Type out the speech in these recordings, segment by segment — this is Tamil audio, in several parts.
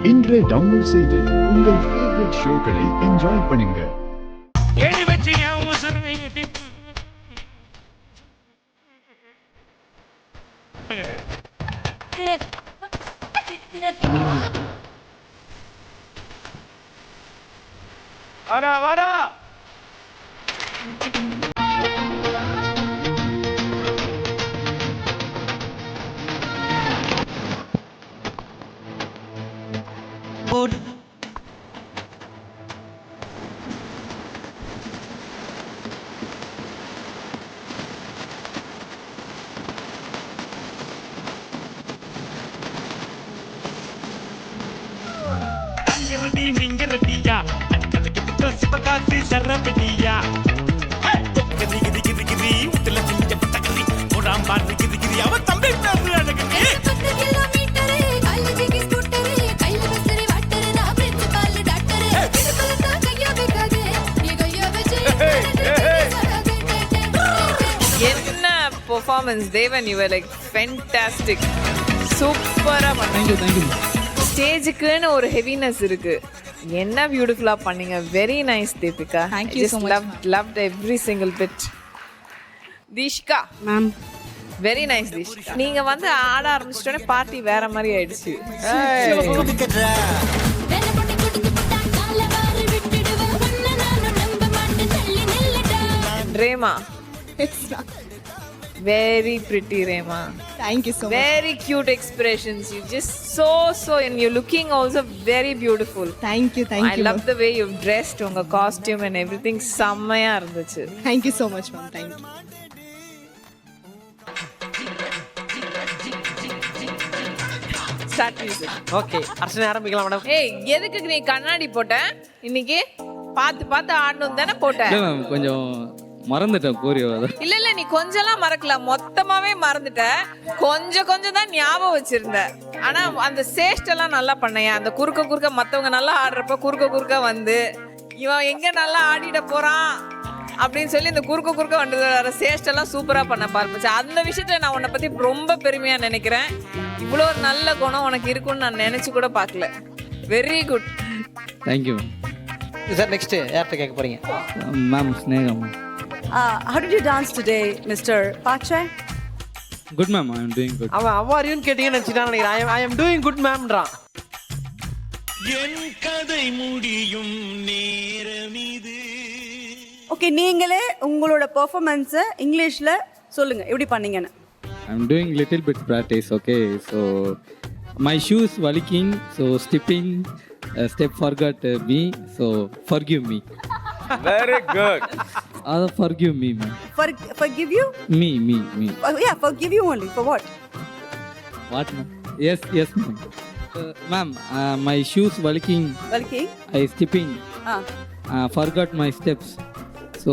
இன்றே டவுன்லோட் செய்து உங்கள் ஃபேவரட் ஷோக்களை என்ஜாய் பண்ணுங்க. வாடா போடு. மிங்கரட்டியா சிவகாசி சரபடியா கிரி கிரி கிரி கிரி உத்துல சிங்க பட்டகிரி போடாம் பாட்டு கிரி கிரி அவ தம்பி பேரு எனக்கு 10 கிலோமீட்டர் காலேஜுக்கு ஸ்கூட்டர் கையில பஸ்ஸரி வாட்டர் நான் பிரின்சிபால் டாக்டர் இதுக்குள்ள தான் கையா வைக்காதே நீ கையா வச்சு என்ன பெர்ஃபார்மன்ஸ் தேவன், யூ வர் லைக் ஃபென்டாஸ்டிக். சூப்பரா பண்ணீங்க. தேங்க்யூ. ஸ்டேஜுக்குன்னு ஒரு ஹெவினஸ் இருக்கு. என்ன பியூட்டிஃபுல்லா பண்ணீங்க. Very nice Deepika. Thank you so much, loved every single bit. Deeshika ma'am very nice Deeshika. நீங்க வந்து ஆட ஆரம்பிச்சிட்டோன்னே பார்ட்டி வேற மாதிரி ஆயிடுச்சு. வெல்ல போட்டு கொடுத்து போட்டா கால வாரி விட்டுடுவேன் உன்னை நானும் நம்ப மாட்டேன் தள்ளி நில்லடா. Rema very pretty Rema. Thank you so much. Very cute expressions. You just so and you're looking also very beautiful. Thank you I love the way you've dressed, உங்க costume and everything செம்மையா இருந்துச்சு. Thank you so much ma'am. Thank you. Start music. Okay அர்ச்சனை ஆரம்பிக்கலாம் மேடம். ஏய், எதுக்கு நீ கண்ணாடி போட்ட இன்னைக்கு? பார்த்து ஆடணும் தானே போட்ட? இல்லை மேம், கொஞ்சம் மறந்துட்டேன் கோரியோ. இல்ல நீ கொஞ்சம்லாம் மறக்கல, மொத்தமாவே மறந்துட்ட. கொஞ்சம் தான் ஞாபகம் வச்சிருந்த. ஆனா அந்த சேஷ்டெல்லாம் நல்லா பண்ணையா. அந்த குறுக்க மத்தவங்க நல்லா ஆடுறப்ப குறுக்க வந்து இவன் எங்க நல்லா ஆடிட போறான் அப்படின்னு சொல்லி இந்த குறுக்க வந்தது சேஷ்டெல்லாம் சூப்பரா பண்ண பார்ப்பச்சு. அந்த விஷயத்துல நான் உன்னை பத்தி ரொம்ப பெருமையா நினைக்கிறேன். இவ்வளோ ஒரு நல்ல குணம் உனக்கு இருக்குன்னு நான் நினைச்சு கூட பார்க்கல. Very good. Thank you sir. Next யார்கிட்ட கேட்க போறீங்க? Ma'am. Sneha ma'am. How did you dance today, Mr. Pachay? Good ma'am, I am doing good. அவன் அவ்வாரியும் கேட்டீங்கன்னு நினைச்சிட்டான் நினைக்கிறேன். ஐ எம் டூயிங் குட் மேம்ன்றான். என் கதை முடியும் நேரம் இது. ஓகே, நீங்களே உங்களோட பெர்ஃபார்மன்ஸ் இங்கிலீஷ்ல சொல்லுங்க எப்படி பண்ணீங்கன்னு. I am doing little bit practice. Okay, so my shoes வலிக்கிங், so stepping step forgot me, so forgive me. Very good. Forgive me, ma'am. Forgive you? Me. Yeah, forgive you only. For what? What, ma'am? Yes, ma'am. Ma'am, my shoes walking. Walking? I stepping. Forgot my steps. So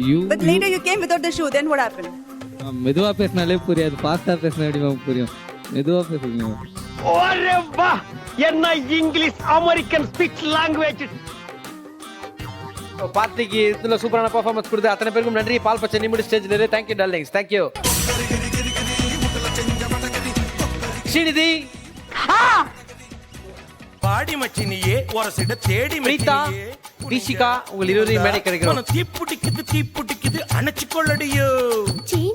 you. But later you came without the shoe. Then what happened? மெதுவா பேசினாலே புரியாது, ஃபாஸ்டா பேசினா எப்படி மேம் புரியும்? மெதுவா பேசுங்க. ஒரே வா, என்ன இங்கிலீஷ் அமெரிக்கன் ஸ்பீச் லாங்குவேஜ். பார்த்திக்கு இதுல சூப்பரான பெர்ஃபார்மன்ஸ் கொடுத்து அத்தனை பேருக்கும் நன்றி. பால் பச்சை நிமிடி ஸ்டேஜ்ல இருந்து தேங்க்யூ டார்லிங்ஸ். தேங்க்யூ ஸ்ரீநிதி. பாடி மச்சினியே ஒரசிட தேடி பிரீதா, தீஷிகா, உங்கள் இருவரையும் மேடை கிடைக்கிறோம். தீப்புட்டிக்குது அணைச்சு கொள்ளடியோ.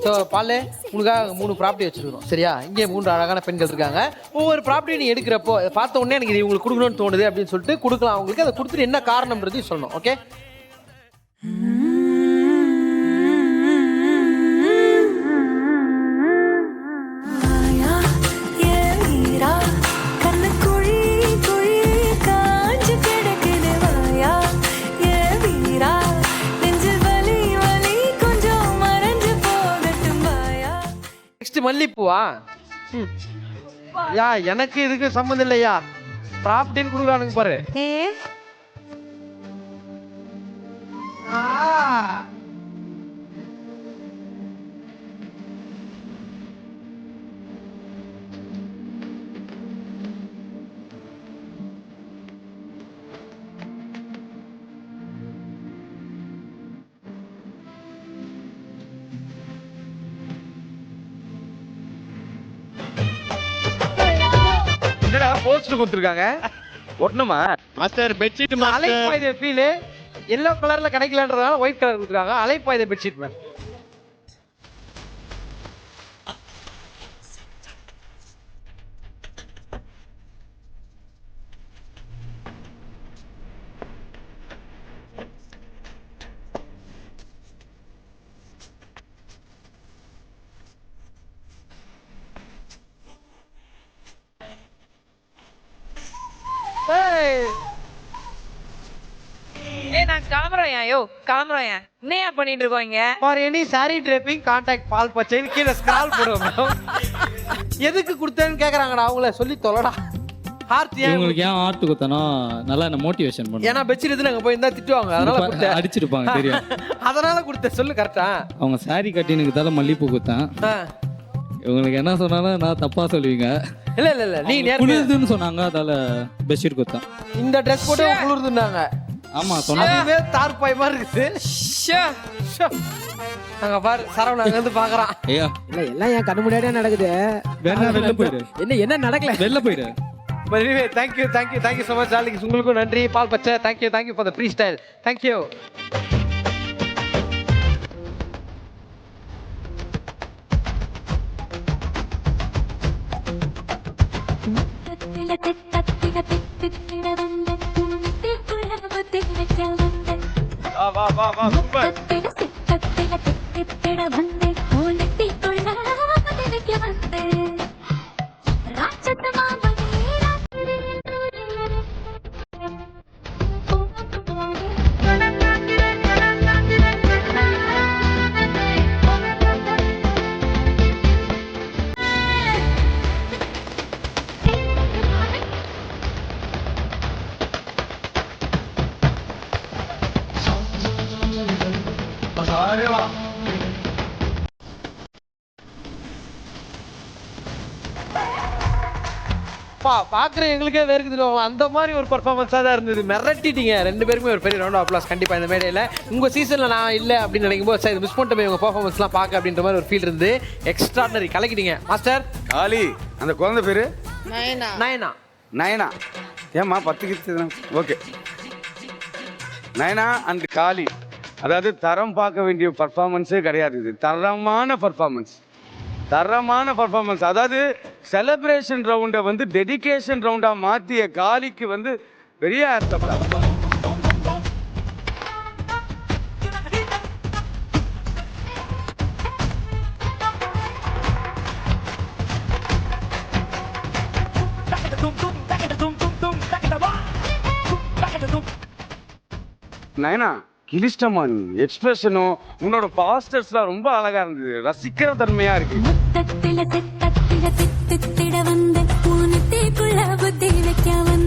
ஸோ பாலே உனக்காக 3 ப்ராப்பர்ட்டி வச்சிருக்கோம், சரியா? இங்கே 3 அழகான பெண்கள் இருக்காங்க. ஒவ்வொரு ப்ராப்பர்ட்டி நீ எடுக்கிறப்போ பார்த்த உடனே எனக்கு இது உங்களுக்கு கொடுக்கணும்னு தோணுது அப்படின்னு சொல்லிட்டு கொடுக்கலாம். அவங்களுக்கு அதை கொடுத்துட்டு என்ன காரணம்ன்றதையும் சொல்லணும். ஓகே? மல்லிப்பூவா? யா, எனக்கு இதுக்கு சம்மந்தம் இல்லையா. ப்ராப்பர்ட்டின்னு கொடுக்குறானுங்க பாரு. என்னடா போஸ்டர் கொடுத்துருக்காங்க ஒட்டணுமா master bedsheet Alaipayuthey feel yellow கலர்ல கிடைக்கலன்றதால ஒயிட் கலர் கொடுத்துருக்காங்க அலைப்பாயுதே பெட்ஷீட் மேன் நான் கிளம்புறேன் யோ கிளம்புறேன் என்னையா பண்ணிட்டு இருக்கோம் இங்க ஃபார் எனி சாரி டிரேப்பிங் கான்டாக்ட் பால் பச்சைன்னு கீழே ஸ்க்ரால் போடுவோம் எதுக்கு கொடுத்தேன்னு கேக்குறாங்கடா அவங்கள சொல்லி தொலைடா ஹார்ட் இவங்களுக்கு ஏன் ஆர்ட் கொடுத்தனா நல்லா என்ன மோட்டிவேஷன் பண்ணும். ஏன்னா பெட்ஷீட் எடுத்து நாங்க போய் இருந்தா திட்டுவாங்க அதனால கொடுத்தேன் அடிச்சிருப்பாங்க தெரியும். அதனால கொடுத்தேன் சொல்லு கரெக்டா அவங்க சாரி கட்டினுக்கு தலை மல்லிப்பூ கொடுத்தேன். இவங்களுக்கு என்ன சொன்னாலும் நான் தப்பா சொல்லுவீங்க. இல்ல இல்ல இல்ல நீ குளிருதுன்னு சொன்னாங்க அதால பெட்ஷீட் கொடுத்தேன். இந்த ட்ரெஸ் போட்டு குளிருதுன்னாங்க. ஆமா சொன்னாங்க தார்பாய் மாதிரி இருக்குது. நாங்க பாரு சரவண அங்க இருந்து பாக்குறான். ஐயா இல்ல எல்லாம் என் கண்ணு முன்னாடியே நடக்குது. வெளில போயிடு. என்ன நடக்கல வெளில போயிடு. But anyway, thank you so much darling. உங்களுக்கும் நன்றி பால் பச்சை. Thank you for the freestyle. Thank you. வா சூப்பர் பாக்குற எங்களுக்கே வேர்க்குது அந்த மாதிரி ஒரு பெர்ஃபார்மன்ஸா தான் இருந்தது. மிரட்டிட்டீங்க ரெண்டு பேருமே. ஒரு பெரிய ரவுண்ட் ஆஃப் அப்ளாஸ் கண்டிப்பா இந்த மேடையில. உங்க சீசன்ல நான் இல்ல அப்படின்னு நினைக்கும் போது சார் மிஸ் பண்ணிட்டு போய் உங்க பெர்ஃபார்மன்ஸ்லாம் பார்க்க அப்படின்ற மாதிரி ஒரு ஃபீல் இருந்து எக்ஸ்ட்ராடனரி கலக்கிட்டீங்க மாஸ்டர். காளி அந்த குழந்தை பேரு நயனா. நயனா ஏமா 10 கித்து ஓகே. நயனா அண்ட் காளி அதாவது தரம் பார்க்க வேண்டிய பர்ஃபார்மன்ஸே கிடையாது. இது தரமான பர்ஃபார்மன்ஸ். அதாவது செலிப்ரேஷன் ரவுண்டை வந்து டெடிகேஷன் ரவுண்டா மாத்திய காளிக்கு வந்து பெரிய அர்த்தம். நயனா கிளிஷ்டமா நீ எக்ஸ்பிரஷனும் உன்னோட பாஸ்டர்ஸ்லாம் ரொம்ப அழகா இருந்தது. ரசிக்கிற தன்மையா இருக்கு. முத்தத்தில திட்டத்தில தித்திட வந்து பூனத்திக்குள்ள புத்தி வைக்க வந்து